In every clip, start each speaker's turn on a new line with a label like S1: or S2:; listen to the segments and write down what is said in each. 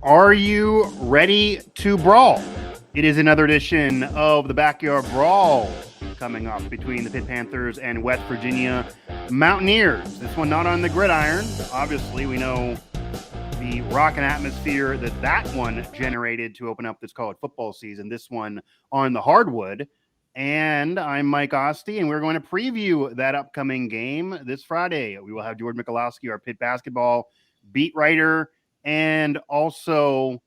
S1: Are you ready to brawl? It is another edition of the Backyard Brawl coming up between the Pitt Panthers and West Virginia Mountaineers. This one not on the gridiron. Obviously, we know the rockin' atmosphere that one generated to open up this college football season. This one on the hardwood. And I'm Mike Asti, and we're going to preview that upcoming game this Friday. We will have George Michalowski, our Pitt basketball beat writer, and also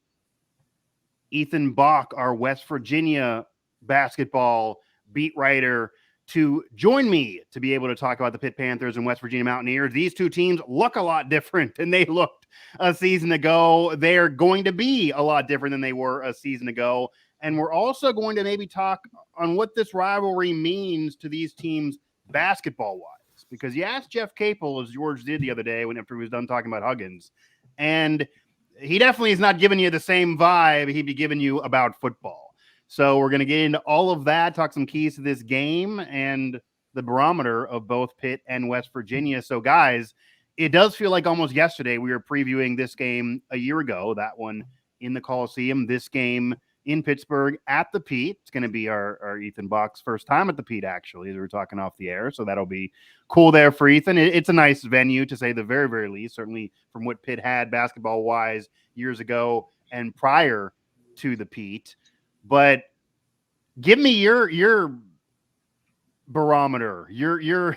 S1: Ethan Bock, our West Virginia basketball beat writer, to join me to be able to talk about the Pitt Panthers and West Virginia Mountaineers. These two teams look a lot different than they looked a season ago. They're going to be a lot different than they were a season ago. And we're also going to maybe talk on what this rivalry means to these teams basketball-wise. Because you asked Jeff Capel, as George did the other day after he was done talking about Huggins, and he definitely is not giving you the same vibe he'd be giving you about football. So we're going to get into all of that, talk some keys to this game and the barometer of both Pitt and West Virginia. So, guys, it does feel like almost yesterday we were previewing this game a year ago, that one in the Coliseum, this game in Pittsburgh at the Pete. It's going to be our Ethan Bock's first time at the Pete, actually, as we were talking off the air. So that'll be cool there for Ethan. It's a nice venue, to say the very, very least, certainly from what Pitt had basketball-wise years ago and prior to the Pete. But give me your barometer, your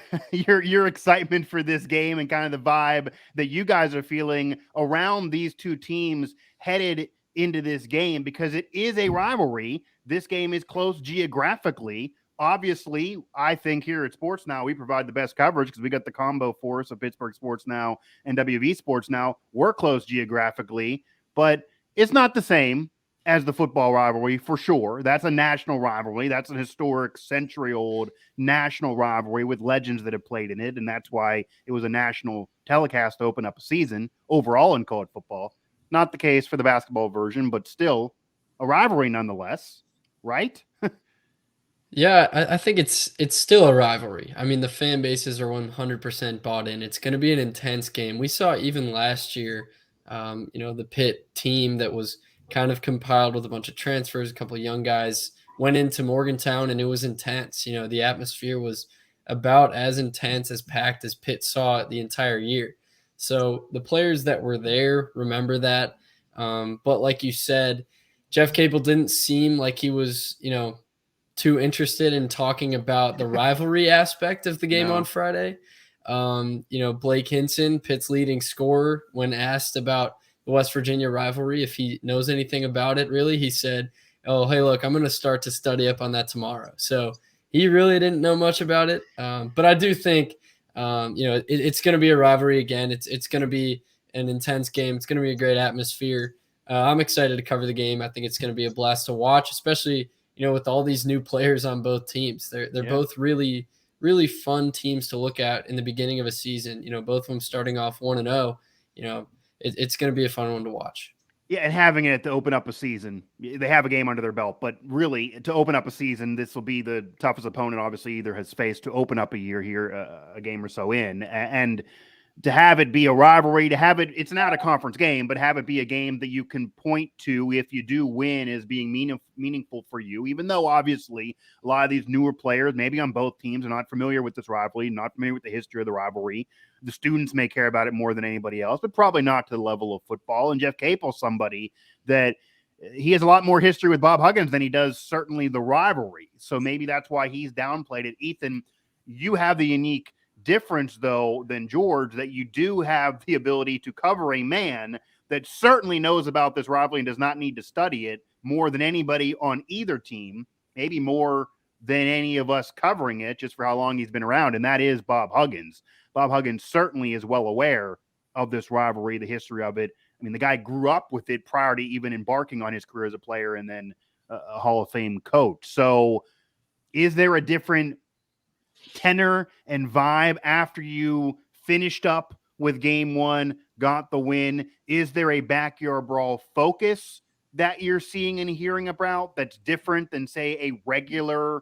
S1: excitement for this game and kind of the vibe that you guys are feeling around these two teams headed into this game, because it is a rivalry. This game is close geographically. Obviously, I think here at Sports Now, we provide the best coverage because we got the combo force of Pittsburgh Sports Now and WV Sports Now. We're close geographically, but it's not the same as the football rivalry for sure. That's a national rivalry. That's an historic, century-old national rivalry with legends that have played in it, and that's why it was a national telecast to open up a season overall in college football. Not the case for the basketball version, but still a rivalry nonetheless, right?
S2: Yeah, I think it's still a rivalry. I mean, the fan bases are 100% bought in. It's going to be an intense game. We saw even last year, the Pitt team that was kind of compiled with a bunch of transfers, a couple of young guys went into Morgantown, and it was intense. The atmosphere was about as intense, as packed as Pitt saw it the entire year. So the players that were there remember that. But like you said, Jeff Capel didn't seem like he was, too interested in talking about the rivalry aspect of the game on Friday. Blake Hinson, Pitt's leading scorer, when asked about the West Virginia rivalry, if he knows anything about it, really, he said, "Oh, hey, look, I'm going to start to study up on that tomorrow." So he really didn't know much about it. But I do think, it's going to be a rivalry again. It's going to be an intense game. It's going to be a great atmosphere. I'm excited to cover the game. I think it's going to be a blast to watch, especially, with all these new players on both teams. They're both really, really fun teams to look at in the beginning of a season. Both of them starting off 1-0. It's going to be a fun one to watch.
S1: Yeah, and having it to open up a season, they have a game under their belt, but really to open up a season, this will be the toughest opponent, obviously, either has faced to open up a year here, a game or so in. And to have it be a rivalry, to have it's not a conference game, but have it be a game that you can point to if you do win as being meaningful for you, even though obviously a lot of these newer players, maybe on both teams, are not familiar with this rivalry, not familiar with the history of the rivalry. The students may care about it more than anybody else, but probably not to the level of football. And Jeff Capel's somebody that he has a lot more history with Bob Huggins than he does certainly the rivalry. So maybe that's why he's downplayed it. Ethan, you have the unique difference, though, than George, that you do have the ability to cover a man that certainly knows about this rivalry and does not need to study it more than anybody on either team, maybe more than any of us covering it just for how long he's been around, and that is Bob Huggins. Bob Huggins certainly is well aware of this rivalry, the history of it. I mean, the guy grew up with it prior to even embarking on his career as a player and then a Hall of Fame coach. So is there a different tenor and vibe after you finished up with game one, got the win? Is there a Backyard Brawl focus that you're seeing and hearing about that's different than, say, a regular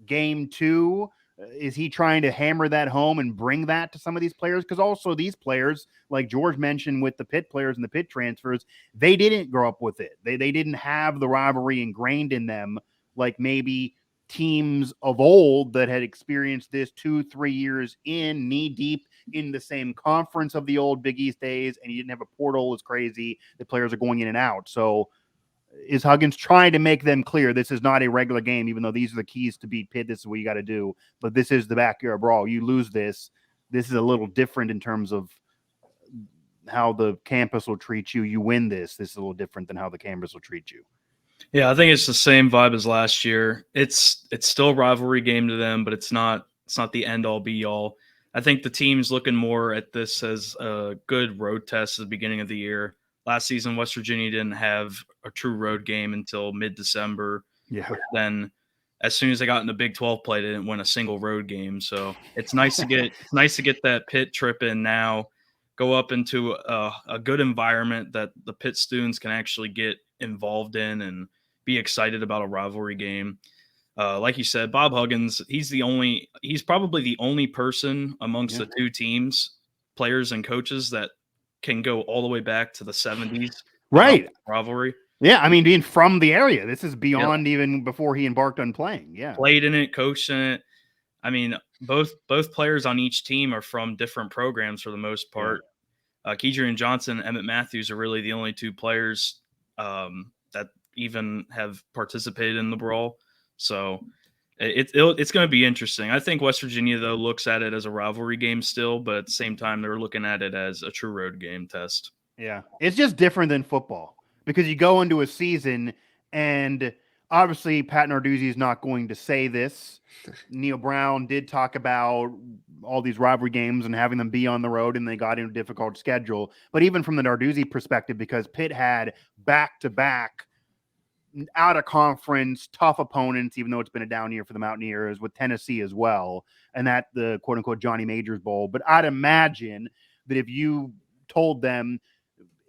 S1: game two? Is he trying to hammer that home and bring that to some of these players? Because also these players, like George mentioned with the Pitt players and the Pitt transfers, they didn't grow up with it. They didn't have the rivalry ingrained in them like maybe teams of old that had experienced this 2-3 years in, knee deep in the same conference of the old Big East days, and you didn't have a portal as crazy. The players are going in and out. So is Huggins trying to make them clear this is not a regular game, even though these are the keys to beat Pitt? This is what you got to do. But this is the backyard brawl. You lose this. This is a little different in terms of how the campus will treat you. You win this. This is a little different than how the campus will treat you.
S3: Yeah, I think it's the same vibe as last year. It's still a rivalry game to them, but it's not the end all be all. I think the team's looking more at this as a good road test at the beginning of the year. Last season, West Virginia didn't have a true road game until mid-December.
S1: Yeah.
S3: Then, as soon as they got into Big 12 play, they didn't win a single road game. So it's nice to get that Pitt trip in now. Go up into a good environment that the Pitt students can actually get involved in and be excited about a rivalry game. Like you said, Bob Huggins, he's probably the only person amongst the two teams, players and coaches, that can go all the way back to the 70s.
S1: Right.
S3: Rivalry.
S1: Yeah. I mean, being from the area, this is beyond even before he embarked on playing. Yeah.
S3: Played in it, coached in it. I mean, both players on each team are from different programs for the most part. Kedrian Johnson and Emmett Matthews are really the only two players that even have participated in the brawl. So it's going to be interesting. I think West Virginia, though, looks at it as a rivalry game still, but at the same time, they're looking at it as a true road game test.
S1: Yeah. It's just different than football because you go into a season and obviously Pat Narduzzi is not going to say this. Neil Brown did talk about all these rivalry games and having them be on the road, and they got into a difficult schedule. But even from the Narduzzi perspective, because Pitt had back-to-back out of conference tough opponents, even though it's been a down year for the Mountaineers, with Tennessee as well, and that the quote unquote Johnny Majors Bowl. But I'd imagine that if you told them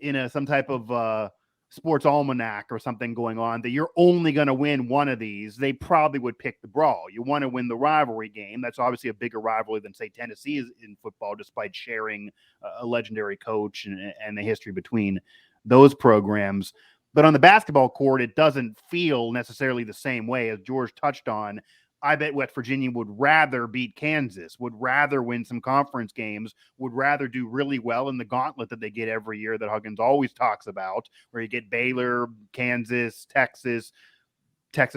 S1: in some type of sports almanac or something going on that you're only going to win one of these, they probably would pick the brawl. You want to win the rivalry game. That's obviously a bigger rivalry than, say, Tennessee is in football, despite sharing a legendary coach and the history between those programs. But on the basketball court, it doesn't feel necessarily the same way. As George touched on, I bet West Virginia would rather beat Kansas, would rather win some conference games, would rather do really well in the gauntlet that they get every year that Huggins always talks about, where you get Baylor, Kansas, Texas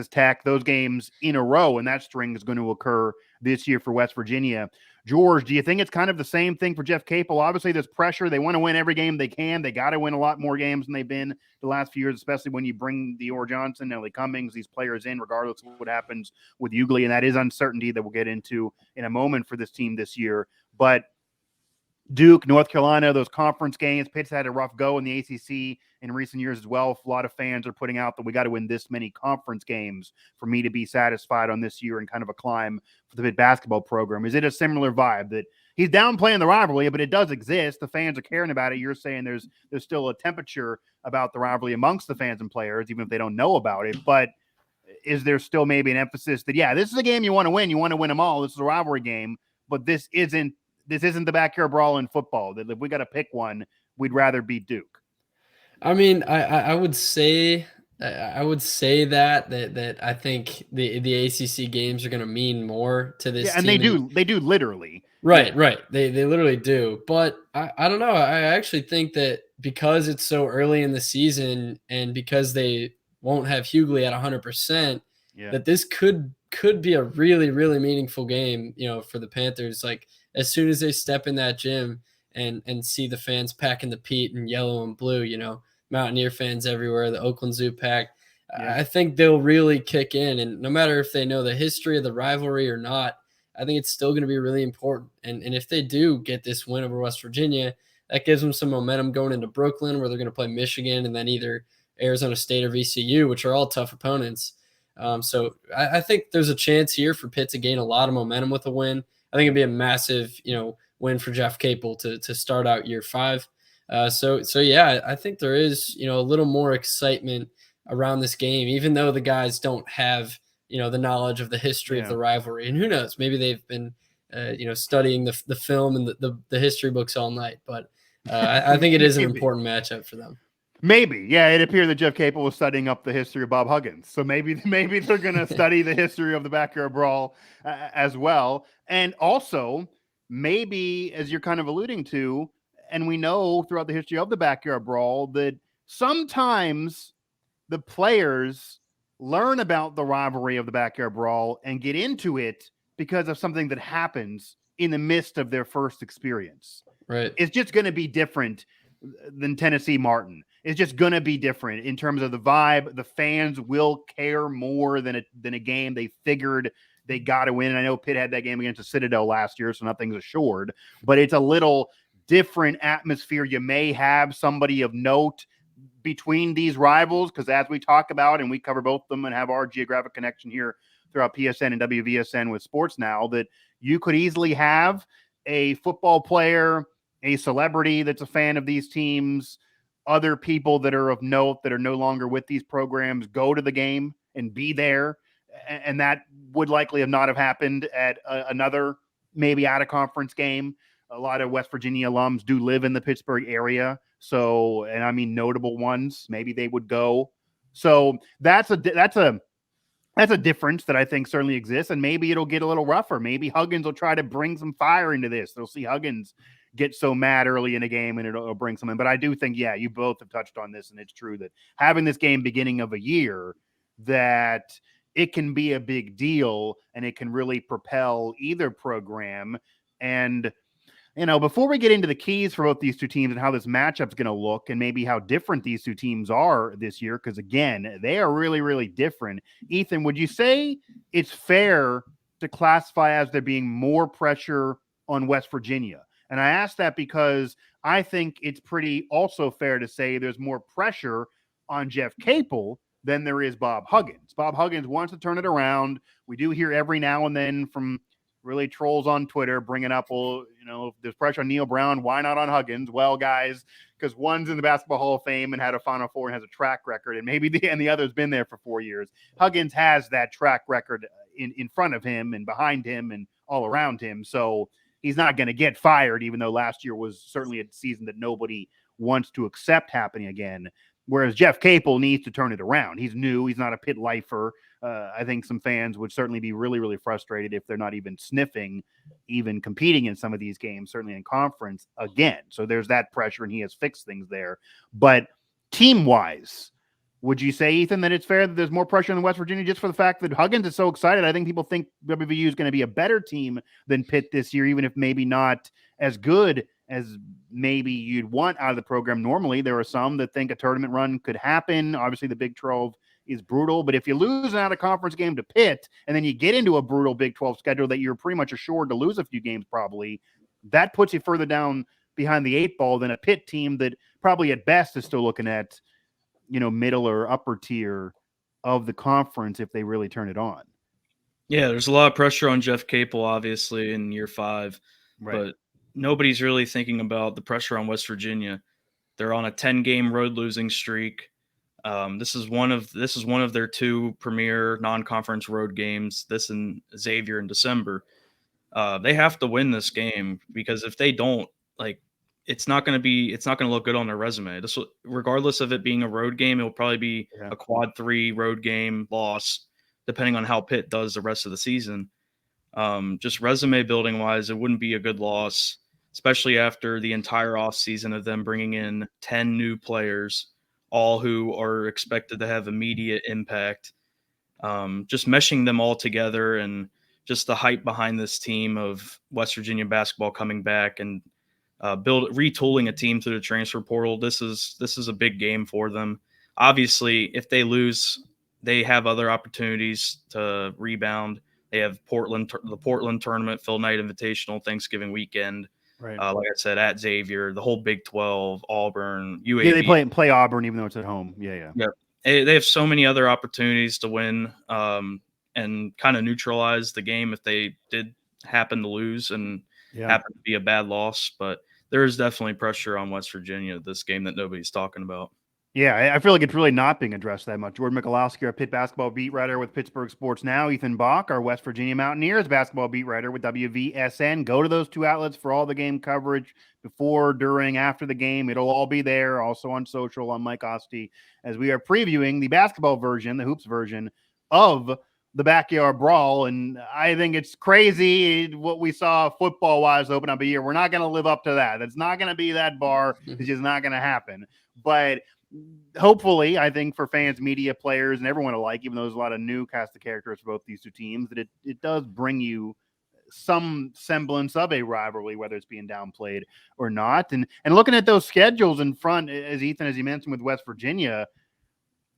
S1: Tech, those games in a row, and that string is going to occur this year for West Virginia. George, do you think it's kind of the same thing for Jeff Capel? Obviously, there's pressure. They want to win every game they can. They got to win a lot more games than they've been the last few years, especially when you bring the Orr Johnson, Ellie Cummings, these players in, regardless of what happens with Ugly. And that is uncertainty that we'll get into in a moment for this team this year. But Duke, North Carolina, those conference games, Pitt's had a rough go in the ACC in recent years as well. A lot of fans are putting out that we got to win this many conference games for me to be satisfied on this year and kind of a climb for the Pitt basketball program. Is it a similar vibe that he's downplaying the rivalry, but it does exist? The fans are caring about it. You're saying there's still a temperature about the rivalry amongst the fans and players, even if they don't know about it. But is there still maybe an emphasis that, yeah, this is a game you want to win. You want to win them all. This is a rivalry game, but this isn't the backyard brawl in football. That if we got to pick one, we'd rather beat Duke.
S2: I mean, I would say that I think the ACC games are going to mean more to this.
S1: Yeah, and
S2: team.
S1: they do literally.
S2: Right. They literally do. But I don't know. I actually think that because it's so early in the season and because they won't have Hughley at 100%, that this could be a really, really meaningful game, for the Panthers. Like, as soon as they step in that gym and see the fans packing the Pete in yellow and blue, Mountaineer fans everywhere, the Oakland Zoo pack, I think they'll really kick in. And no matter if they know the history of the rivalry or not, I think it's still going to be really important. And if they do get this win over West Virginia, that gives them some momentum going into Brooklyn, where they're going to play Michigan and then either Arizona State or VCU, which are all tough opponents. So I think there's a chance here for Pitt to gain a lot of momentum with a win. I think it'd be a massive, win for Jeff Capel to start out year 5. So yeah, I think there is, a little more excitement around this game, even though the guys don't have the knowledge of the history of
S1: Yeah.
S2: the rivalry. And who knows, maybe they've been, studying the film and the history books all night. But I think it is an
S1: Maybe.
S2: important matchup for them.
S1: Maybe, yeah. It appeared that Jeff Capel was studying up the history of Bob Huggins, so maybe they're going to study the history of the Backyard Brawl as well, and also maybe, as you're kind of alluding to, and we know throughout the history of the Backyard Brawl that sometimes the players learn about the rivalry of the Backyard Brawl and get into it because of something that happens in the midst of their first experience.
S2: Right.
S1: It's just going to be different than Tennessee Martin. It's just going to be different in terms of the vibe. The fans will care more than a game they figured they got to win. And I know Pitt had that game against the Citadel last year, so nothing's assured, but it's a little different atmosphere. You may have somebody of note between these rivals, because as we talk about, and we cover both of them and have our geographic connection here throughout PSN and WVSN with Sports Now, that you could easily have a football player, a celebrity that's a fan of these teams, other people that are of note that are no longer with these programs go to the game and be there. And that would likely not have happened at another maybe out of conference game. A lot of West Virginia alums do live in the Pittsburgh area. So, and I mean, notable ones, maybe they would go. So that's a difference that I think certainly exists. And maybe it'll get a little rougher. Maybe Huggins will try to bring some fire into this. They'll see Huggins get so mad early in a game and it'll bring some in. But I do think, yeah, you both have touched on this, and it's true that having this game beginning of a year, that it can be a big deal and it can really propel either program. And, before we get into the keys for both these two teams and how this matchup's going to look and maybe how different these two teams are this year, because again, they are really, really different. Ethan, would you say it's fair to classify as there being more pressure on West Virginia? And I ask that because I think it's pretty also fair to say there's more pressure on Jeff Capel than there is Bob Huggins. Bob Huggins wants to turn it around. We do hear every now and then from really trolls on Twitter bringing up, well, if there's pressure on Neil Brown, why not on Huggins? Well, guys, because one's in the Basketball Hall of Fame and had a Final Four and has a track record, and maybe the other's been there for 4 years. Huggins has that track record in front of him and behind him and all around him. So he's not going to get fired, even though last year was certainly a season that nobody wants to accept happening again. Whereas Jeff Capel needs to turn it around. He's new. He's not a Pitt lifer. I think some fans would certainly be really, really frustrated if they're not even sniffing, even competing in some of these games, certainly in conference again. So there's that pressure, and he has fixed things there. But team-wise, would you say, Ethan, that it's fair that there's more pressure in West Virginia just for the fact that Huggins is so excited? I think people think WVU is going to be a better team than Pitt this year, even if maybe not as good as maybe you'd want out of the program normally. There are some that think a tournament run could happen. Obviously, the Big 12 is brutal, but if you lose an out-of-conference game to Pitt and then you get into a brutal Big 12 schedule that you're pretty much assured to lose a few games probably, that puts you further down behind the 8 ball than a Pitt team that probably at best is still looking at, middle or upper tier of the conference if they really turn it on.
S3: Yeah, there's a lot of pressure on Jeff Capel, obviously, in year 5,
S1: Right.
S3: but nobody's really thinking about the pressure on West Virginia. They're on a 10-game road losing streak. This is one of their 2 premier non-conference road games. This and Xavier in December. They have to win this game, because if they don't, it's not going to look good on their resume. This, regardless of it being a road game, it will probably be a quad 3 road game loss, depending on how Pitt does the rest of the season. Just resume building wise, it wouldn't be a good loss, especially after the entire offseason of them bringing in 10 new players, all who are expected to have immediate impact. Just meshing them all together, and just the hype behind this team of West Virginia basketball coming back and retooling a team through the transfer portal. This is a big game for them. Obviously, if they lose, they have other opportunities to rebound. They have the Portland tournament, Phil Knight Invitational, Thanksgiving weekend.
S1: Right.
S3: Like I said, at Xavier, the whole Big 12, Auburn, UAB.
S1: Yeah, they play Auburn even though it's at home. Yeah.
S3: They have so many other opportunities to win and kind of neutralize the game if they did happen to lose and happen to be a bad loss. But there is definitely pressure on West Virginia this game that nobody's talking about.
S1: Yeah, I feel like it's really not being addressed that much. Jordan Michalowski, our Pitt basketball beat writer with Pittsburgh Sports Now. Ethan Bock, our West Virginia Mountaineers basketball beat writer with WVSN. Go to those two outlets for all the game coverage before, during, after the game. It'll all be there. Also on social, on Mike Asti, as we are previewing the basketball version, the hoops version of the Backyard Brawl. And I think it's crazy what we saw football-wise open up a year. We're not going to live up to that. That's not going to be that bar. It's just not going to happen. But hopefully, I think for fans, media, players, and everyone alike, even though there's a lot of new cast of characters for both these two teams, that it does bring you some semblance of a rivalry, whether it's being downplayed or not. And looking at those schedules in front, as Ethan, as you mentioned with West Virginia,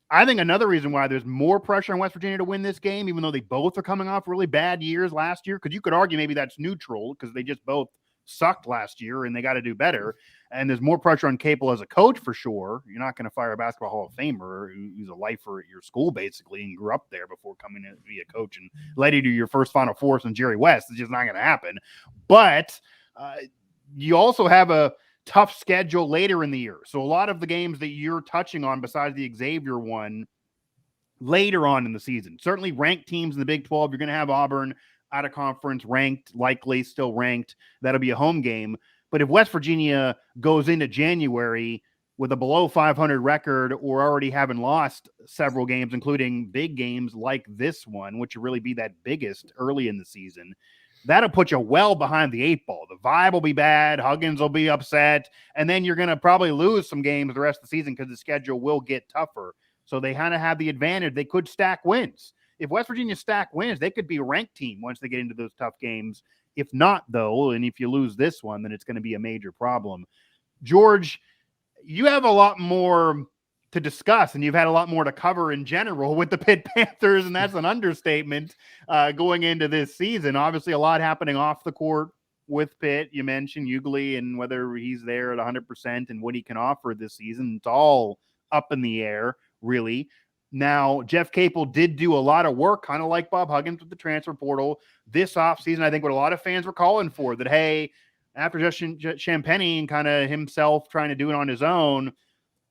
S1: I think another reason why there's more pressure on West Virginia to win this game, even though they both are coming off really bad years last year, because you could argue maybe that's neutral because they just both sucked last year and they got to do better. And there's more pressure on Capel as a coach for sure. You're not going to fire a basketball Hall of Famer who's a lifer at your school basically and grew up there before coming in to be a coach and led you to your first Final Four since Jerry West. It's just not going to happen. But you also have a tough schedule later in the year. So a lot of the games that you're touching on besides the Xavier one later on in the season, certainly ranked teams in the Big 12, you're going to have Auburn out of conference, ranked, likely still ranked. That'll be a home game. But if West Virginia goes into January with a below 500 record or already having lost several games, including big games like this one, which will really be that biggest early in the season, that'll put you well behind the eight ball. The vibe will be bad. Huggins will be upset. And then you're going to probably lose some games the rest of the season because the schedule will get tougher. So they kind of have the advantage. They could stack wins. If West Virginia stack wins, they could be a ranked team once they get into those tough games. If not, though, and if you lose this one, then it's going to be a major problem. George, you have a lot more to discuss, and you've had a lot more to cover in general with the Pitt Panthers, and that's an understatement going into this season. Obviously, a lot happening off the court with Pitt. You mentioned Ugly and whether he's there at 100% and what he can offer this season. It's all up in the air, really. Now, Jeff Capel did do a lot of work, kind of like Bob Huggins with the transfer portal this offseason. I think what a lot of fans were calling for, that, hey, after Justin Champagny and kind of himself trying to do it on his own,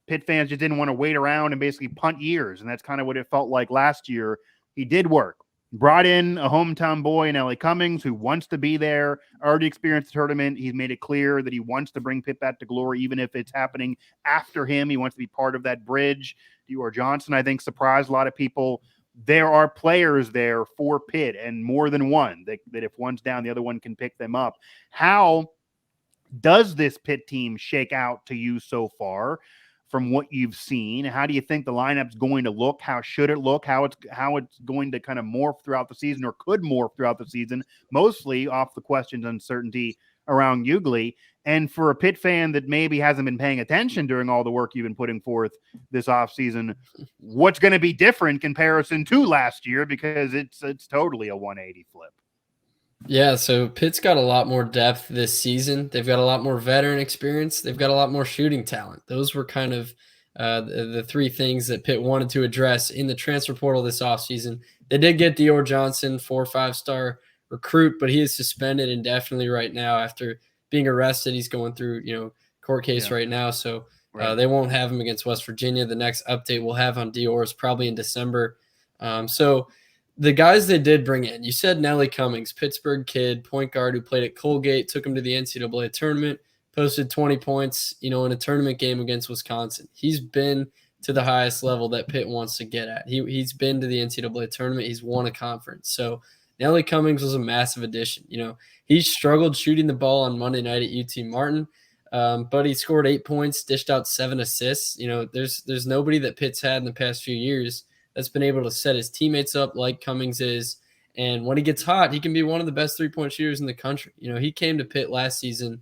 S1: Pitt fans just didn't want to wait around and basically punt years. And that's kind of what it felt like last year. He did work. Brought in a hometown boy in L.A. Cummings who wants to be there, already experienced the tournament. He's made it clear that he wants to bring Pitt back to glory, even if it's happening after him. He wants to be part of that bridge. Dior Johnson, I think, surprised a lot of people. There are players there for Pitt, and more than one, that if one's down, the other one can pick them up. How does this Pitt team shake out to you so far from what you've seen? How do you think the lineup's going to look? How should it look? How it's going to kind of morph throughout the season, or could morph throughout the season, mostly off the questions uncertainty around Ugly. And for a Pitt fan that maybe hasn't been paying attention during all the work you've been putting forth this offseason, what's going to be different in comparison to last year? Because it's totally a 180 flip.
S2: Yeah, so Pitt's got a lot more depth this season. They've got a lot more veteran experience. They've got a lot more shooting talent. Those were kind of the three things that Pitt wanted to address in the transfer portal this offseason. They did get Dior Johnson, 4 or 5-star recruit, but he is suspended indefinitely right now after being arrested. He's going through, court case right now. So they won't have him against West Virginia. The next update we'll have on Dior is probably in December. So the guys they did bring in, you said Nelly Cummings, Pittsburgh kid, point guard who played at Colgate, took him to the NCAA tournament, posted 20 points, in a tournament game against Wisconsin. He's been to the highest level that Pitt wants to get at. He's been to the NCAA tournament. He's won a conference. So Nelly Cummings was a massive addition. He struggled shooting the ball on Monday night at UT Martin, but he scored 8 points, dished out 7 assists. There's nobody that Pitt's had in the past few years that's been able to set his teammates up like Cummings is. And when he gets hot, he can be one of the best 3-point shooters in the country. He came to Pitt last season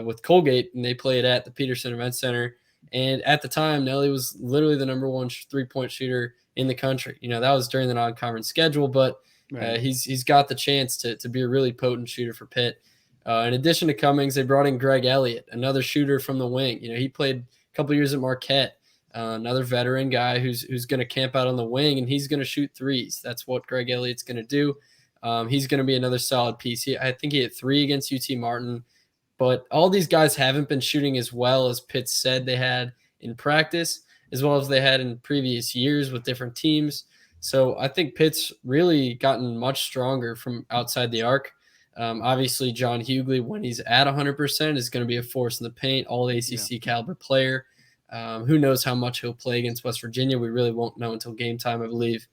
S2: with Colgate, and they played at the Peterson Event Center. And at the time, Nelly was literally the number one 3-point shooter in the country. That was during the non-conference schedule, but he's got the chance to be a really potent shooter for Pitt. In addition to Cummings, they brought in Greg Elliott, another shooter from the wing. He played a couple years at Marquette. Another veteran guy who's going to camp out on the wing, and he's going to shoot threes. That's what Greg Elliott's going to do. He's going to be another solid piece. I think he hit 3 against UT Martin, but all these guys haven't been shooting as well as Pitt said they had in practice. as well as they had in previous years with different teams. So I think Pitt's really gotten much stronger from outside the arc. Obviously, John Hughley, when he's at 100%, is going to be a force in the paint, all ACC caliber player. Who knows how much he'll play against West Virginia? We really won't know until game time, I believe,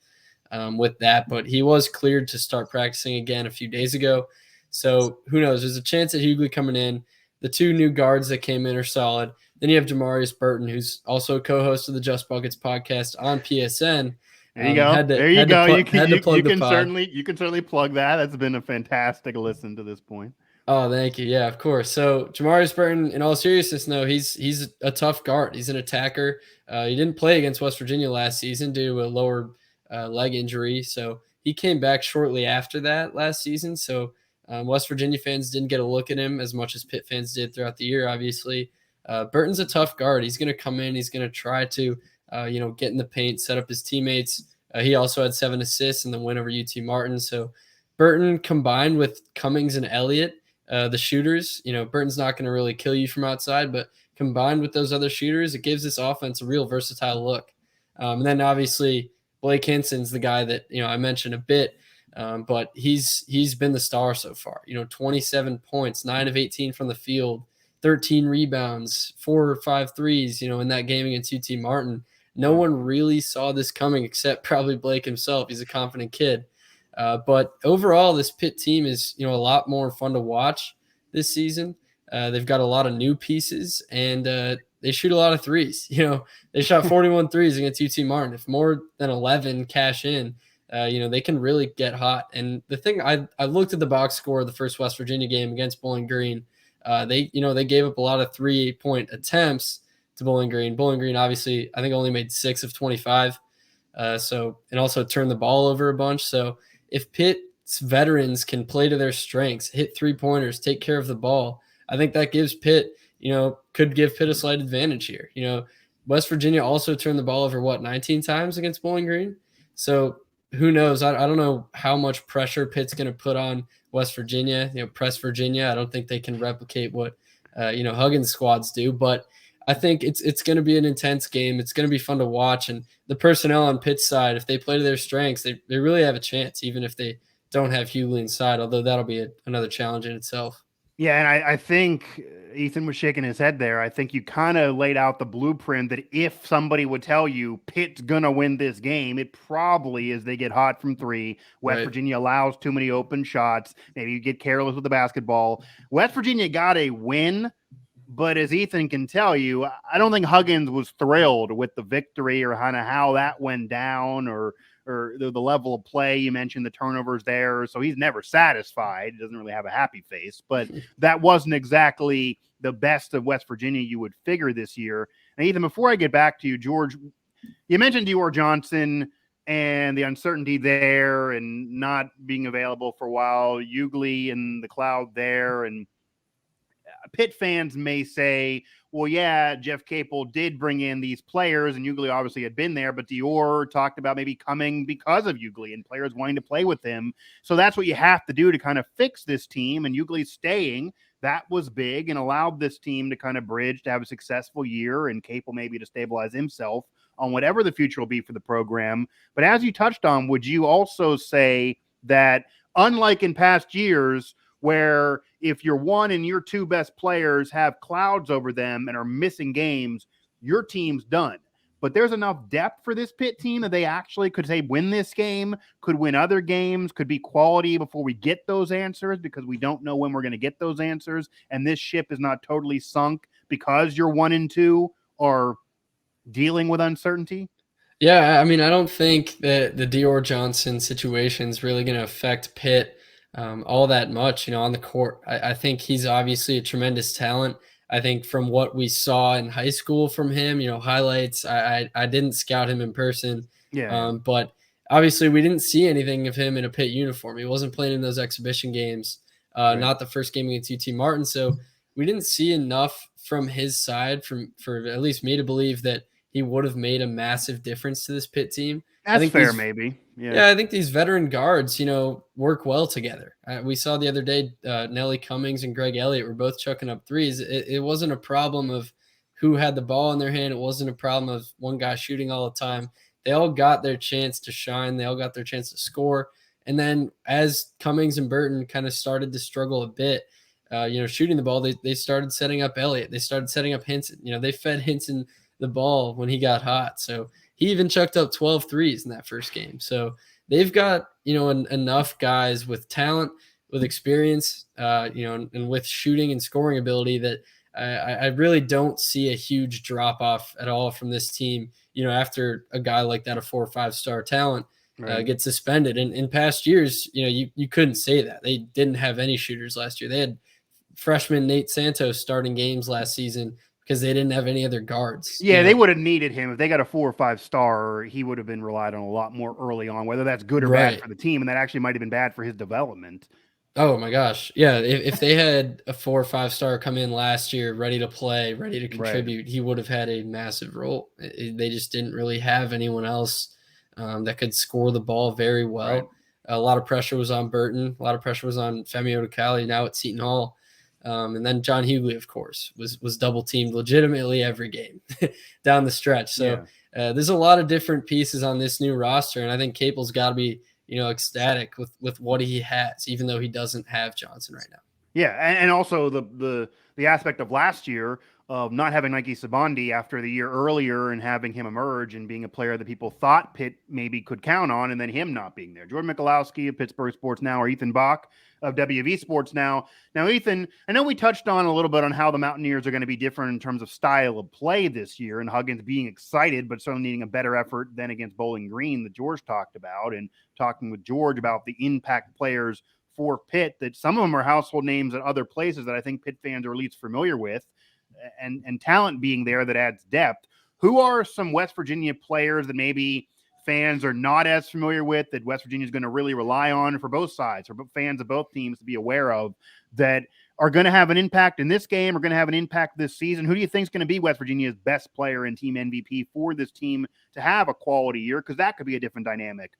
S2: with that. But he was cleared to start practicing again a few days ago. So who knows? There's a chance at Hughley coming in. The two new guards that came in are solid. Then you have Jamarius Burton, who's also a co-host of the Just Buckets podcast on PSN.
S1: There you go. There you go. You can certainly plug that. That's been a fantastic listen to this point.
S2: Oh, thank you. Yeah, of course. So Jamarius Burton, in all seriousness, no, he's a tough guard. He's an attacker. He didn't play against West Virginia last season due to a lower leg injury. So he came back shortly after that last season. So West Virginia fans didn't get a look at him as much as Pitt fans did throughout the year, obviously. Burton's a tough guard. He's going to come in. He's going to try to, get in the paint, set up his teammates. He also had 7 assists in the win over UT Martin. So Burton combined with Cummings and Elliott, the shooters, Burton's not going to really kill you from outside, but combined with those other shooters, it gives this offense a real versatile look. And then obviously Blake Hinson's the guy that, I mentioned a bit, but he's been the star so far, 27 points, 9 of 18 from the field, 13 rebounds, 4 or 5 threes, in that game against UT Martin. No one really saw this coming except probably Blake himself. He's a confident kid. But overall, this Pitt team is, a lot more fun to watch this season. They've got a lot of new pieces, and they shoot a lot of threes. They shot 41 threes against UT Martin. If more than 11 cash in, they can really get hot. And the thing, I looked at the box score of the first West Virginia game against Bowling Green. They gave up a lot of 3-point attempts to Bowling Green. Bowling Green, obviously, I think only made 6 of 25. And also turned the ball over a bunch. So if Pitt's veterans can play to their strengths, hit 3-pointers, take care of the ball, I think that gives Pitt, could give Pitt a slight advantage here. West Virginia also turned the ball over, 19 times against Bowling Green? So who knows? I don't know how much pressure Pitt's going to put on West Virginia, press Virginia. I don't think they can replicate what, Huggins squads do, but I think it's going to be an intense game. It's going to be fun to watch. And the personnel on Pitt's side, if they play to their strengths, they really have a chance, even if they don't have Hughley inside, although that'll be another challenge in itself.
S1: Yeah, and I think Ethan was shaking his head there. I think you kind of laid out the blueprint that if somebody would tell you Pitt's going to win this game, it probably is they get hot from 3. West Virginia allows too many open shots. Maybe you get careless with the basketball. West Virginia got a win, but as Ethan can tell you, I don't think Huggins was thrilled with the victory or kind of how that went down or the level of play. You mentioned the turnovers there. So he's never satisfied. He doesn't really have a happy face, but that wasn't exactly the best of West Virginia you would figure this year. And Ethan, before I get back to you, George, you mentioned Dior Johnson and the uncertainty there and not being available for a while, Hughley and the cloud there. And Pitt fans may say, well, yeah, Jeff Capel did bring in these players, and Hughley obviously had been there, but Dior talked about maybe coming because of Hughley and players wanting to play with him. So that's what you have to do to kind of fix this team, and Hughley staying, that was big and allowed this team to kind of bridge to have a successful year and Capel maybe to stabilize himself on whatever the future will be for the program. But as you touched on, would you also say that unlike in past years, where if your 1 and your 2 best players have clouds over them and are missing games, your team's done. But there's enough depth for this Pitt team that they actually could, say, win this game, could win other games, could be quality before we get those answers because we don't know when we're going to get those answers. And this ship is not totally sunk because your 1 and 2 are dealing with uncertainty.
S2: Yeah, I mean, I don't think that the Dior Johnson situation is really going to affect Pitt all that much, on the court. I think he's obviously a tremendous talent. I think from what we saw in high school from him, highlights, I didn't scout him in person.
S1: Yeah.
S2: But obviously we didn't see anything of him in a Pitt uniform. He wasn't playing in those exhibition games, not the first game against UT Martin. So we didn't see enough from his side for at least me to believe that he would have made a massive difference to this Pitt team.
S1: That's fair, maybe.
S2: Yeah, I think these veteran guards, work well together. We saw the other day, Nelly Cummings and Greg Elliott were both chucking up threes. It wasn't a problem of who had the ball in their hand. It wasn't a problem of one guy shooting all the time. They all got their chance to shine. They all got their chance to score. And then as Cummings and Burton kind of started to struggle a bit, shooting the ball, they started setting up Elliott. They started setting up Hinson. They fed Hinson the ball when he got hot. So he even chucked up 12 threes in that first game. So they've got, enough guys with talent, with experience, and with shooting and scoring ability that I really don't see a huge drop off at all from this team. After a guy like that, a 4 or 5 star talent, gets suspended. And in past years, you couldn't say that. They didn't have any shooters last year. They had freshman Nate Santos starting games last season because they didn't have any other guards.
S1: Yeah, they would have needed him. If they got a 4 or 5 star, he would have been relied on a lot more early on, whether that's good or bad for the team. And that actually might have been bad for his development.
S2: Oh my gosh. Yeah. If they had a 4 or 5 star come in last year, ready to play, ready to contribute, he would have had a massive role. They just didn't really have anyone else that could score the ball very well.
S1: Right.
S2: A lot of pressure was on Burton. A lot of pressure was on Femi Odukali, now at Seton Hall. And then John Hughley, of course, was double teamed legitimately every game down the stretch. So there's a lot of different pieces on this new roster. And I think Capel's got to be, ecstatic with what he has, even though he doesn't have Johnson right now.
S1: Yeah, and also the aspect of last year of not having Nike Sabandi after the year earlier and having him emerge and being a player that people thought Pitt maybe could count on, and then him not being there. Jordan Michalowski of Pittsburgh Sports Now, or Ethan Bock of WV Sports Now. Now, Ethan, I know we touched on a little bit on how the Mountaineers are going to be different in terms of style of play this year, and Huggins being excited, but certainly needing a better effort than against Bowling Green that George talked about, and talking with George about the impact players for Pitt, that some of them are household names at other places that I think Pitt fans are at least familiar with, and talent being there that adds depth. Who are some West Virginia players that maybe fans are not as familiar with that West Virginia is going to really rely on for both sides, or fans of both teams to be aware of, that are going to have an impact in this game, or going to have an impact this season? Who do you think is going to be West Virginia's best player and team MVP for this team to have a quality year? Because that could be a different dynamic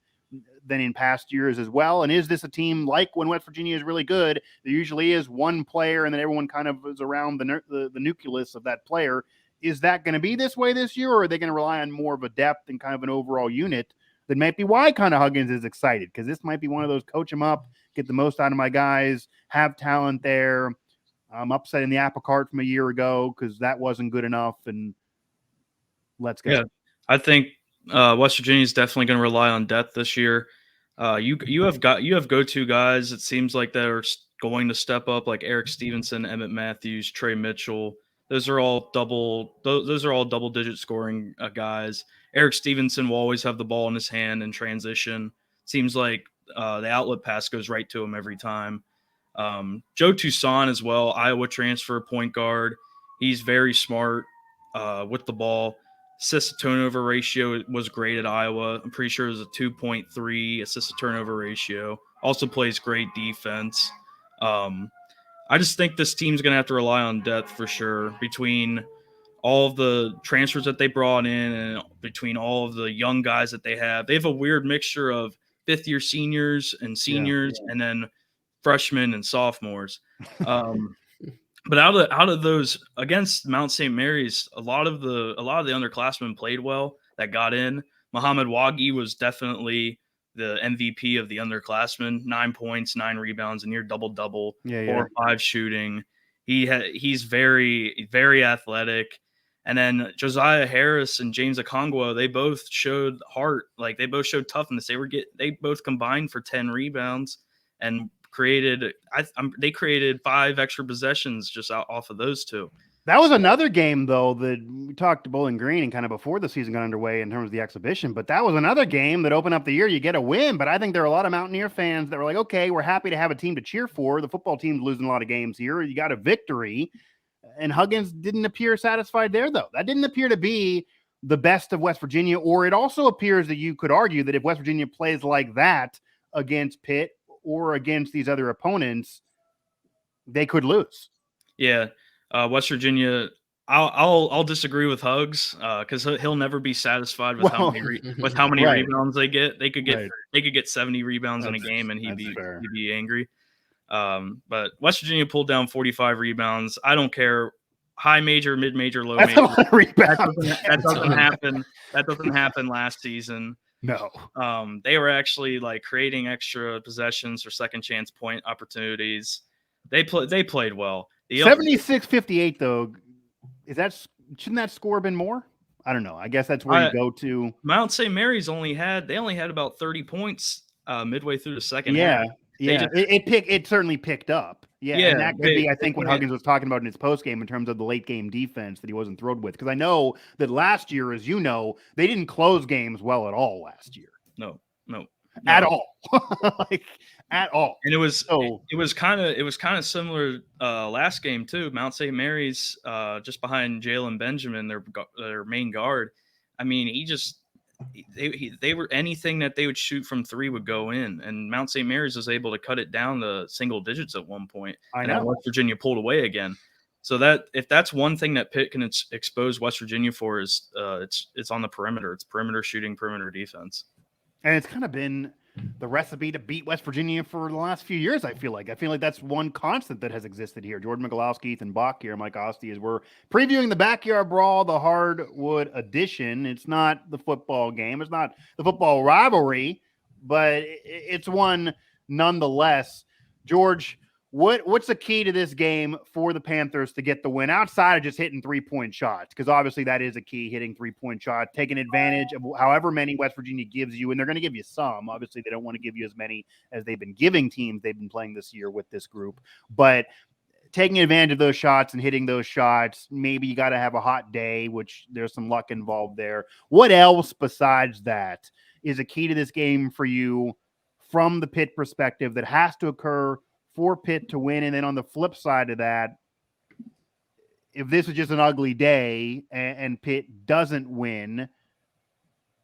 S1: than in past years as well. And is this a team like when West Virginia is really good, there usually is one player and then everyone kind of is around the nucleus of that player? Is that going to be this way this year, or are they going to rely on more of a depth and kind of an overall unit? That might be why kind of Huggins is excited, because this might be one of those coach them up, get the most out of my guys, have talent there. I'm upsetting the apple cart from a year ago because that wasn't good enough, and let's go.
S3: Yeah, I think West Virginia is definitely going to rely on depth this year. You have go-to guys. It seems like that are going to step up, like Eric Stevenson, Emmett Matthews, Trey Mitchell. Those are all double-digit scoring guys. Eric Stevenson will always have the ball in his hand in transition. Seems like the outlet pass goes right to him every time. Joe Toussaint as well, Iowa transfer point guard. He's very smart with the ball. Assist to turnover ratio was great at Iowa. I'm pretty sure it was a 2.3 assist to turnover ratio. Also plays great defense. I just think this team's going to have to rely on depth for sure, between all of the transfers that they brought in and between all of the young guys that they have. They have a weird mixture of fifth-year seniors and seniors, and then freshmen and sophomores. But out of those, against Mount St. Mary's, a lot of the underclassmen played well that got in. Muhammad Wagi was definitely the MVP of the underclassmen. 9 points, 9 rebounds, a near double-double, 4 or 5 shooting. He's very, very athletic. And then Josiah Harris and James Okongwu, they both showed heart. Like, they both showed toughness. They both combined for 10 rebounds and created 5 extra possessions just off of those two.
S1: That was another game, though, that we talked to Bowling Green and kind of before the season got underway in terms of the exhibition. But that was another game that opened up the year. You get a win, but I think there are a lot of Mountaineer fans that were like, okay, we're happy to have a team to cheer for. The football team's losing a lot of games here. You got a victory. And Huggins didn't appear satisfied there, though. That didn't appear to be the best of West Virginia. Or it also appears that you could argue that if West Virginia plays like that against Pitt or against these other opponents, they could lose.
S3: Yeah. West Virginia, I'll disagree with Hugs because he'll never be satisfied with how many rebounds they get. They could get 70 rebounds in a game and he'd be angry. But West Virginia pulled down 45 rebounds. I don't care. high major, mid major, low
S1: That's a
S3: major.
S1: lot of rebounds.
S3: That doesn't happen. That doesn't happen last season.
S1: No.
S3: They were actually like creating extra possessions or second chance point opportunities. They played well.
S1: 76-58 though. Shouldn't that score have been more? I don't know. I guess that's where you go to.
S3: Mount St. Mary's only had about 30 points midway through the second half.
S1: Yeah, it certainly picked up. Yeah, and that could be, I think, what Huggins was talking about in his postgame in terms of the late game defense that he wasn't thrilled with. Because I know that last year, as you know, they didn't close games well at all last year.
S3: No.
S1: At all. Like at all.
S3: And it was kind of similar last game too. Mount St. Mary's just behind Jalen Benjamin, their main guard. I mean, they were anything that they would shoot from three would go in, and Mount St. Mary's was able to cut it down to single digits at one point. And then West Virginia pulled away again. So that if that's one thing that Pitt can expose West Virginia for is it's on the perimeter. It's perimeter shooting, perimeter defense.
S1: And it's kind of been the recipe to beat West Virginia for the last few years, I feel like. I feel like that's one constant that has existed here. Jordan Michalowski, Ethan Bock here, Mike Asti, as we're previewing the Backyard Brawl, the hardwood edition. It's not the football game. It's not the football rivalry, but it's one nonetheless. George, what's the key to this game for the Panthers to get the win outside of just hitting 3-point shots? Because obviously that is a key, hitting 3-point shots, taking advantage of however many West Virginia gives you, and they're going to give you some. Obviously, they don't want to give you as many as they've been giving teams they've been playing this year with this group. But taking advantage of those shots and hitting those shots, maybe you got to have a hot day, which there's some luck involved there. What else besides that is a key to this game for you from the Pitt perspective that has to occur for Pitt to win? And then on the flip side of that, if this is just an ugly day and Pitt doesn't win,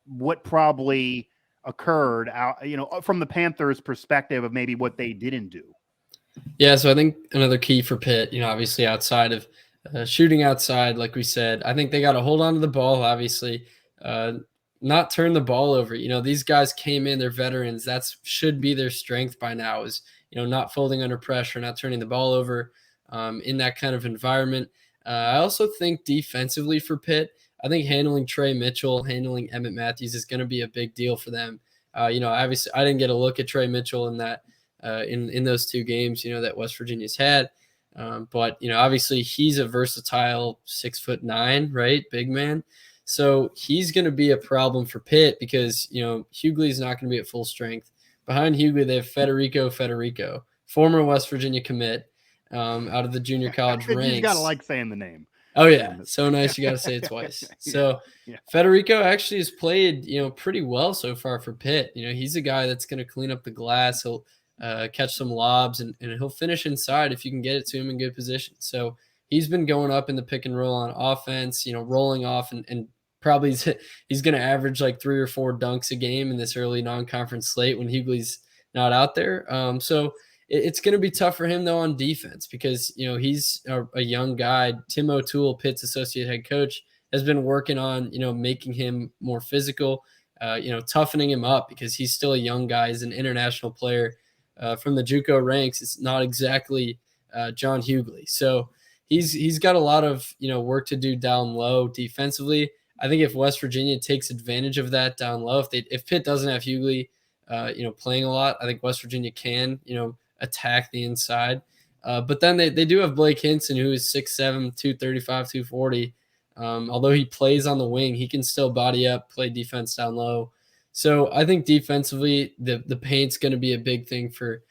S1: what probably occurred out, from the Panthers' perspective of maybe what they didn't do?
S2: Yeah, so I think another key for Pitt, obviously outside of shooting outside, like we said, I think they got to hold on to the ball, obviously, not turn the ball over. These guys came in, they're veterans. That should be their strength by now is, not folding under pressure, not turning the ball over in that kind of environment. I also think defensively for Pitt, I think handling Trey Mitchell, handling Emmett Matthews is going to be a big deal for them. Obviously I didn't get a look at Trey Mitchell in that in those two games, that West Virginia's had. But obviously he's a versatile 6'9", right? Big man. So he's going to be a problem for Pitt because, Hughley's not going to be at full strength. Behind Hughley, they have Federico, former West Virginia commit out of the junior college ranks.
S1: You got to like saying the name.
S2: Oh, yeah. So nice. You got to say it twice. So Federico actually has played, pretty well so far for Pitt. He's a guy that's going to clean up the glass. He'll catch some lobs and he'll finish inside if you can get it to him in good position. So he's been going up in the pick and roll on offense, rolling off and probably he's going to average like 3 or 4 dunks a game in this early non-conference slate when Hughley's not out there. So it's going to be tough for him though on defense because, he's a young guy. Tim O'Toole, Pitt's associate head coach, has been working on, making him more physical, toughening him up because he's still a young guy. He's an international player from the JUCO ranks. It's not exactly John Hughley. So he's got a lot of, work to do down low defensively. I think if West Virginia takes advantage of that down low, if Pitt doesn't have Hughley, playing a lot, I think West Virginia can, attack the inside. But then they do have Blake Hinson, who is 6'7", 235, 240. Although he plays on the wing, he can still body up, play defense down low. So I think defensively, the paint's going to be a big thing for,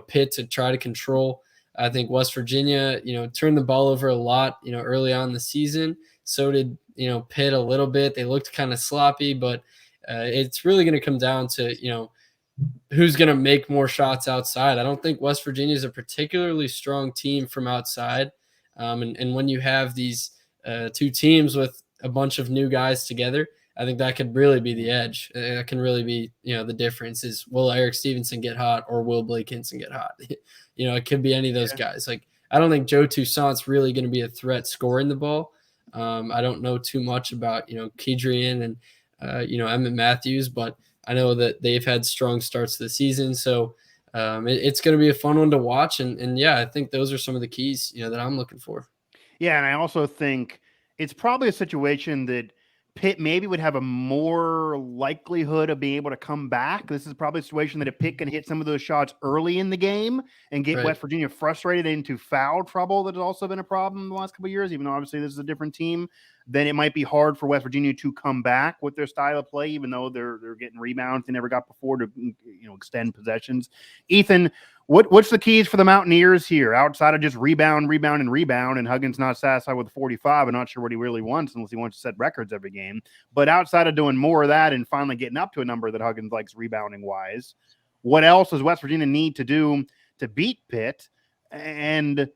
S2: Pitt to try to control. I think West Virginia, turned the ball over a lot, early on in the season. So did, Pitt a little bit. They looked kind of sloppy, but it's really going to come down to, who's going to make more shots outside. I don't think West Virginia is a particularly strong team from outside. And when you have these two teams with a bunch of new guys together, I think that could really be the edge. That can really be, the difference is will Eric Stevenson get hot or will Blake Hinson get hot? It could be any of those guys. Like, I don't think Joe Toussaint's really going to be a threat scoring the ball. I don't know too much about, Kedrian and, Emmett Matthews, but I know that they've had strong starts to the season. So it's going to be a fun one to watch. And I think those are some of the keys, that I'm looking for.
S1: Yeah, and I also think it's probably a situation that Pitt maybe would have a more likelihood of being able to come back. This is probably a situation that if Pitt can hit some of those shots early in the game and get
S2: Right.
S1: West Virginia frustrated into foul trouble, that has also been a problem in the last couple of years, even though obviously this is a different team, then it might be hard for West Virginia to come back with their style of play, even though they're getting rebounds they never got before to extend possessions. Ethan, what's the keys for the Mountaineers here outside of just rebound, and Huggins not satisfied with 45? I'm not sure what he really wants unless he wants to set records every game. But outside of doing more of that and finally getting up to a number that Huggins likes rebounding wise, what else does West Virginia need to do to beat Pitt? And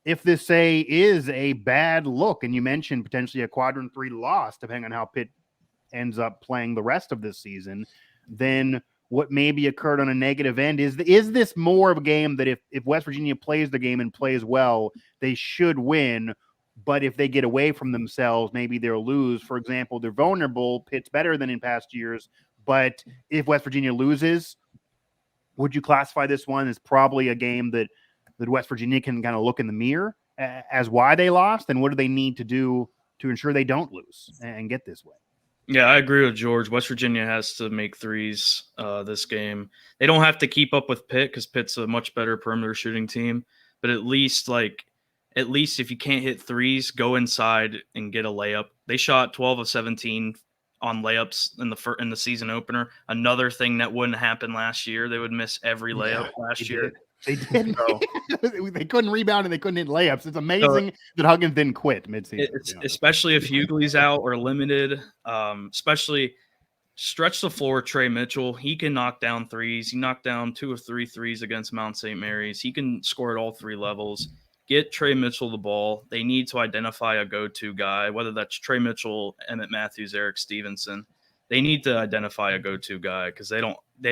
S1: if this, say, is a bad look, and you mentioned potentially a quadrant 3 loss, depending on how Pitt ends up playing the rest of this season, then what maybe occurred on a negative end is this more of a game that if West Virginia plays the game and plays well, they should win. But if they get away from themselves, maybe they'll lose. For example, they're vulnerable. Pitt's better than in past years. But if West Virginia loses, would you classify this one as probably a game that West Virginia can kind of look in the mirror as why they lost? And what do they need to do to ensure they don't lose and get this way?
S3: Yeah, I agree with George. West Virginia has to make threes this game. They don't have to keep up with Pitt because Pitt's a much better perimeter shooting team. But at least if you can't hit threes, go inside and get a layup. They shot 12 of 17 on layups in the season opener. Another thing that wouldn't happen last year. They would miss every layup last year.
S1: They did. So, they couldn't rebound and they couldn't hit layups. It's amazing that Huggins didn't quit midseason.
S3: Especially if Hughley's out or limited. Especially stretch the floor. Trey Mitchell, he can knock down threes. He knocked down 2 of 3 threes against Mount St. Mary's. He can score at all 3 levels. Get Trey Mitchell the ball. They need to identify a go-to guy, whether that's Trey Mitchell, Emmett Matthews, Eric Stevenson. They need to identify a go-to guy because they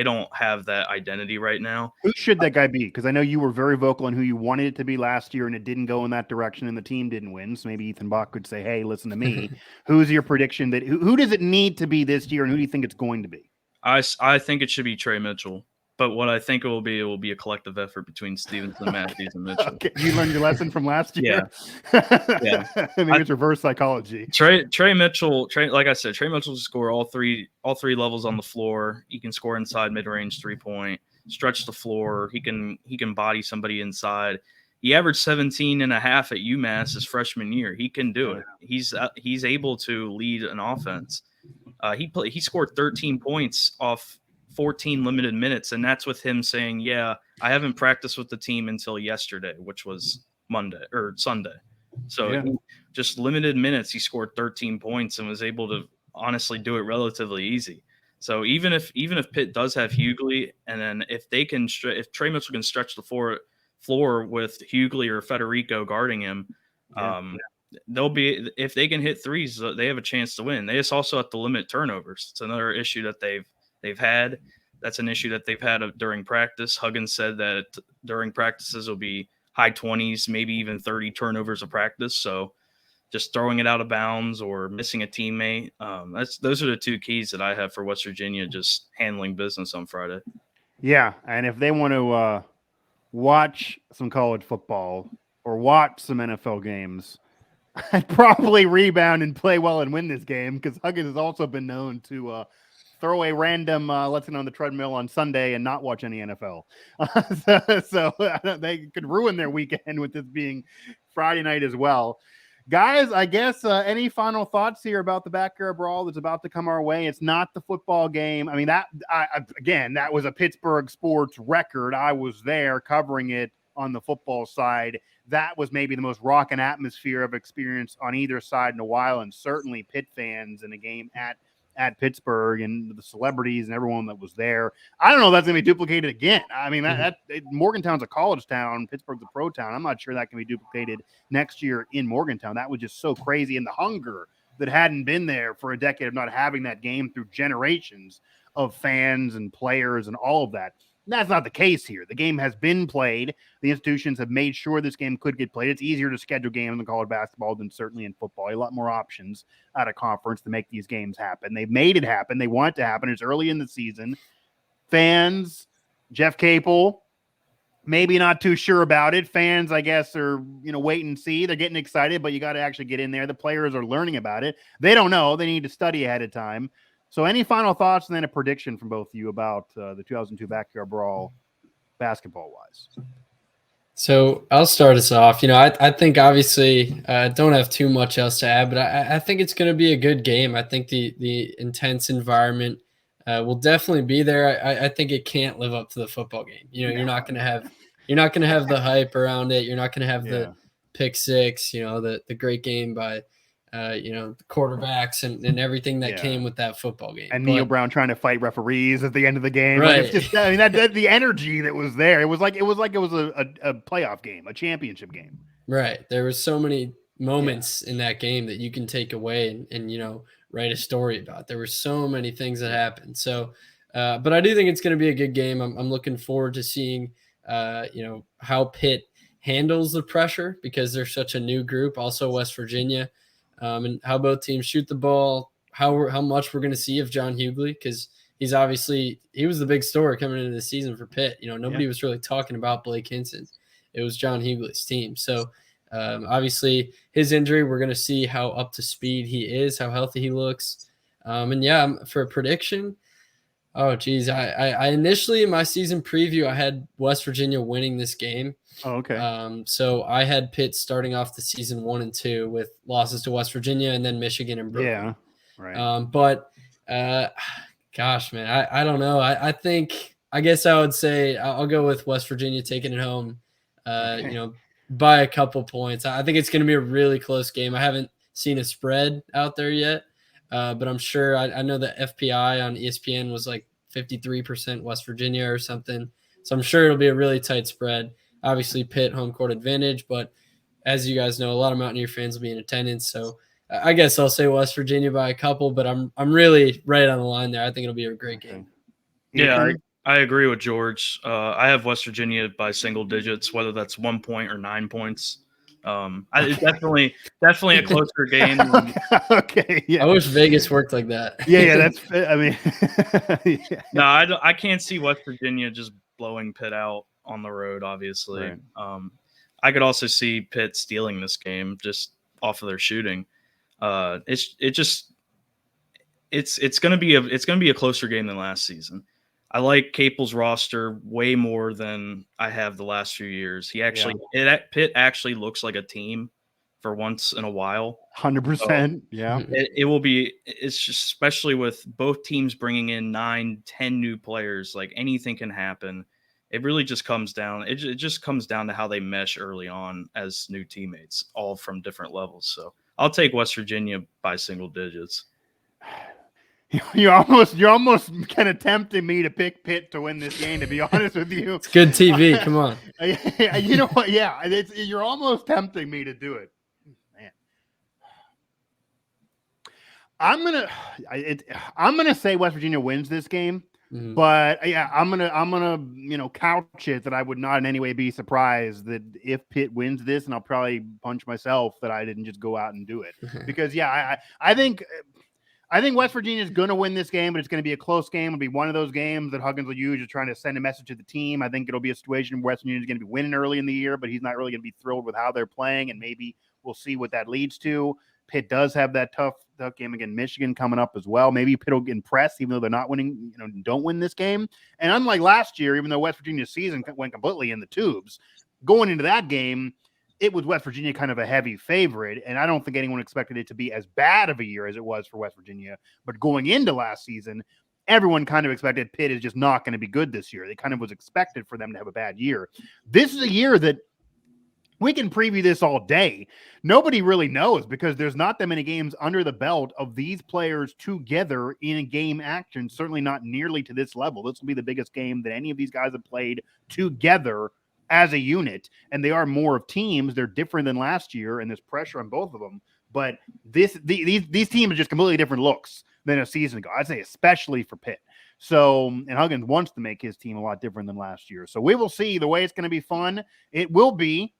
S3: don't have that identity right now.
S1: Who should that guy be? Because I know you were very vocal on who you wanted it to be last year, and it didn't go in that direction, and the team didn't win. So maybe Ethan Bock could say, "Hey, listen to me. Who's your prediction that who does it need to be this year, and who do you think it's going to be?"
S3: I think it should be Trey Mitchell. But what I think it will be a collective effort between Stevenson, Matthews, and Mitchell.
S1: Okay. You learned your lesson from last year?
S3: Yeah.
S1: Maybe it's reverse psychology.
S3: Trey Mitchell, like I said, Trey Mitchell will score all three levels on the floor. He can score inside mid-range 3-point, stretch the floor. He can body somebody inside. He averaged 17 and a half at UMass his freshman year. He can do it. He's able to lead an offense. He scored 13 points off 14 limited minutes, and that's with him saying, "Yeah, I haven't practiced with the team until yesterday," which was Sunday. So just limited minutes, he scored 13 points and was able to honestly do it relatively easy. So even if Pitt does have Hughley, and then if Trey Mitchell can stretch the floor with Hughley or Federico guarding him, they'll be, if they can hit threes, they have a chance to win. They just also have to limit turnovers. It's another issue that they've had. That's an issue that they've had during practice. Huggins said that during practices will be high 20s, maybe even 30 turnovers of practice. So just throwing it out of bounds or missing a teammate. Those are the two keys that I have for West Virginia just handling business on Friday.
S1: Yeah, and if they want to watch some college football or watch some NFL games, I'd probably rebound and play well and win this game, because Huggins has also been known to throw a random lesson on the treadmill on Sunday and not watch any NFL. So they could ruin their weekend with this being Friday night as well. Guys, I guess any final thoughts here about the Backyard Brawl that's about to come our way? It's not the football game. I mean, that was a Pittsburgh sports record. I was there covering it on the football side. That was maybe the most rocking atmosphere I've experienced on either side in a while, and certainly Pitt fans in a game at Pittsburgh and the celebrities and everyone that was there. I don't know if that's going to be duplicated again. I mean, Morgantown's a college town, Pittsburgh's a pro town. I'm not sure that can be duplicated next year in Morgantown. That was just so crazy. And the hunger that hadn't been there for a decade of not having that game through generations of fans and players and all of that. That's not the case here. The game has been played. The institutions have made sure this game could get played. It's easier to schedule games in college basketball than certainly in football. A lot more options at a conference to make these games happen. They've made it happen. They want it to happen. It's early in the season. Fans, Jeff Capel, maybe not too sure about it. Fans, I guess, are, wait and see. They're getting excited, but you got to actually get in there. The players are learning about it. They don't know. They need to study ahead of time. So any final thoughts and then a prediction from both of you about the 2002 Backyard Brawl basketball-wise?
S2: So I'll start us off. I think obviously don't have too much else to add, but I think it's going to be a good game. I think the intense environment will definitely be there. I think it can't live up to the football game. You're not going to have the hype around it. You're not going to have the pick six. The great game by the quarterbacks and everything that came with that football game.
S1: And Neil Brown trying to fight referees at the end of the game.
S2: Right.
S1: Like, it's just, that the energy that was there. It was like it was a playoff game, a championship game.
S2: Right. There were so many moments in that game that you can take away and write a story about. There were so many things that happened. So, but I do think it's going to be a good game. I'm looking forward to seeing, how Pitt handles the pressure because they're such a new group. Also West Virginia. And how both teams shoot the ball, how much we're going to see of John Hughley, because he was the big story coming into the season for Pitt. Nobody was really talking about Blake Hinson. It was John Hughley's team. So obviously his injury, we're going to see how up to speed he is, how healthy he looks. For a prediction, oh geez, I initially in my season preview, I had West Virginia winning this game.
S1: Oh, okay.
S2: So I had Pitt starting off the season 1-2 with losses to West Virginia and then Michigan and Brooklyn.
S1: Yeah, right.
S2: But gosh, man, I don't know. I guess I would say I'll go with West Virginia taking it home. By a couple points. I think it's going to be a really close game. I haven't seen a spread out there yet, but I'm sure I know the FPI on ESPN was like 53% West Virginia or something. So I'm sure it'll be a really tight spread. Obviously, Pitt home court advantage, but as you guys know, a lot of Mountaineer fans will be in attendance. So I guess I'll say West Virginia by a couple, but I'm really right on the line there. I think it'll be a great game.
S3: Yeah, I agree with George. I have West Virginia by single digits, whether that's 1 point or 9 points. It's definitely a closer game.
S1: Okay, yeah.
S2: I wish Vegas worked like that.
S1: Yeah, that's. I mean,
S3: No, I can't see West Virginia just blowing Pitt out on the road. Obviously,
S1: right.
S3: I could also see Pitt stealing this game just off of their shooting. It's going to be a closer game than last season. I like Capel's roster way more than I have the last few years. Pitt actually looks like a team for once in a while.
S1: 100%. Yeah.
S3: It will be. It's just, especially with both teams bringing in 9, 10 new players. Like anything can happen. It really just comes down. It just comes down to how they mesh early on as new teammates, all from different levels. So I'll take West Virginia by single digits.
S1: You're almost kind of tempting me to pick Pitt to win this game, to be honest with you.
S2: It's good TV. Come on.
S1: You know what? Yeah, you're almost tempting me to do it. Man, I'm gonna say West Virginia wins this game, but yeah, I'm gonna couch it that I would not in any way be surprised that if Pitt wins this, and I'll probably punch myself that I didn't just go out and do it because I think West Virginia is going to win this game, but it's going to be a close game. It'll be one of those games that Huggins will use to trying to send a message to the team. I think it'll be a situation where West Virginia is going to be winning early in the year, but he's not really going to be thrilled with how they're playing, and maybe we'll see what that leads to. Pitt does have that tough game against Michigan coming up as well. Maybe Pitt will get impressed, even though they're not winning, don't win this game. And unlike last year, even though West Virginia's season went completely in the tubes, going into that game, it was West Virginia kind of a heavy favorite, and I don't think anyone expected it to be as bad of a year as it was for West Virginia. But going into last season, everyone kind of expected Pitt is just not going to be good this year. It kind of was expected for them to have a bad year. This is a year that we can preview this all day. Nobody really knows because there's not that many games under the belt of these players together in a game action, certainly not nearly to this level. This will be the biggest game that any of these guys have played together as a unit, and they are more of teams. They're different than last year, and there's pressure on both of them. But these teams are just completely different looks than a season ago. I'd say especially for Pitt. So, and Huggins wants to make his team a lot different than last year. So we will see. The way it's going to be fun. It will be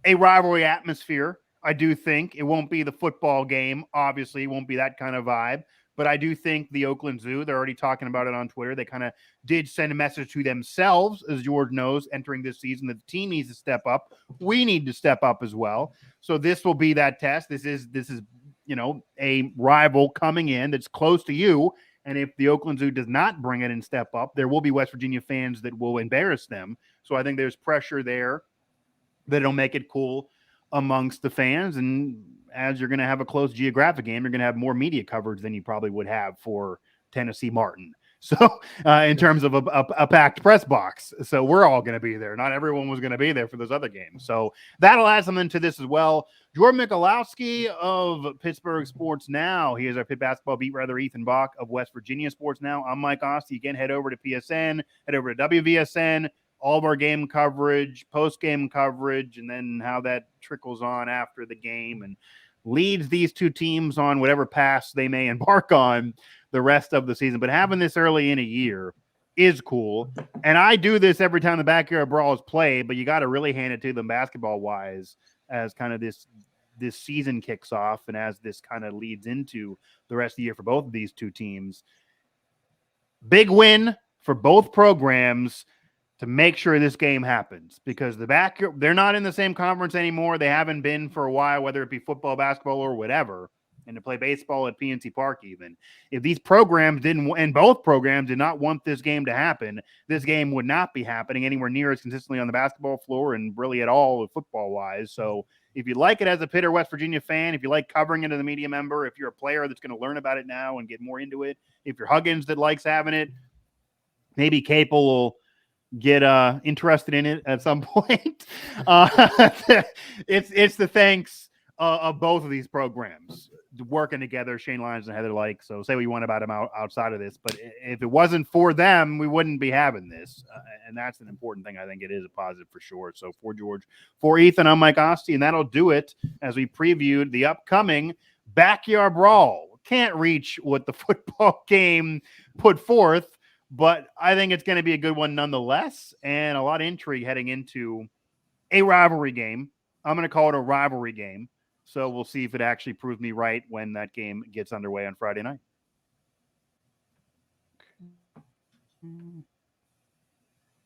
S1: a rivalry atmosphere. I do think it won't be the football game. Obviously, it won't be that kind of vibe. But I do think the Oakland Zoo, they're already talking about it on Twitter. They kind of did send a message to themselves, as George knows, entering this season, that the team needs to step up. We need to step up as well. So this will be that test. This is a rival coming in that's close to you. And if the Oakland Zoo does not bring it and step up, there will be West Virginia fans that will embarrass them. So I think there's pressure there that it'll make it cool amongst the fans. And as you're going to have a close geographic game, you're going to have more media coverage than you probably would have for Tennessee Martin. So in terms of a packed press box. So we're all going to be there. Not everyone was going to be there for those other games. So that'll add something to this as well. Jordan Michalowski of Pittsburgh Sports Now. He is our Pitt basketball beat writer. Ethan Bock of West Virginia Sports Now. I'm Mike Asti. Again, head over to PSN, head over to WVSN. All of our game coverage, post-game coverage, and then how that trickles on after the game and leads these two teams on whatever paths they may embark on the rest of the season. But having this early in a year is cool. And I do this every time the Backyard Brawl is played, but you got to really hand it to them basketball-wise as kind of this season kicks off and as this kind of leads into the rest of the year for both of these two teams. Big win for both programs to make sure this game happens, because they're not in the same conference anymore. They haven't been for a while, whether it be football, basketball, or whatever, and to play baseball at PNC Park even. If these programs and both programs did not want this game to happen, this game would not be happening anywhere near as consistently on the basketball floor and really at all football-wise. So if you like it as a Pitt or West Virginia fan, if you like covering it as a media member, if you're a player that's going to learn about it now and get more into it, if you're Huggins that likes having it, maybe Capel will get interested in it at some point. It's the thanks of both of these programs working together. Shane Lyons and Heather Like. So say what you want about them outside of this, but if it wasn't for them, we wouldn't be having this, and that's an important thing. I think it is a positive for sure. So for George, for Ethan, I'm Mike Asti, and that'll do it as we previewed the upcoming Backyard Brawl. Can't reach what the football game put forth, but I think it's going to be a good one nonetheless, and a lot of intrigue heading into a rivalry game. I'm going to call it a rivalry game, so we'll see if it actually proves me right when that game gets underway on Friday night.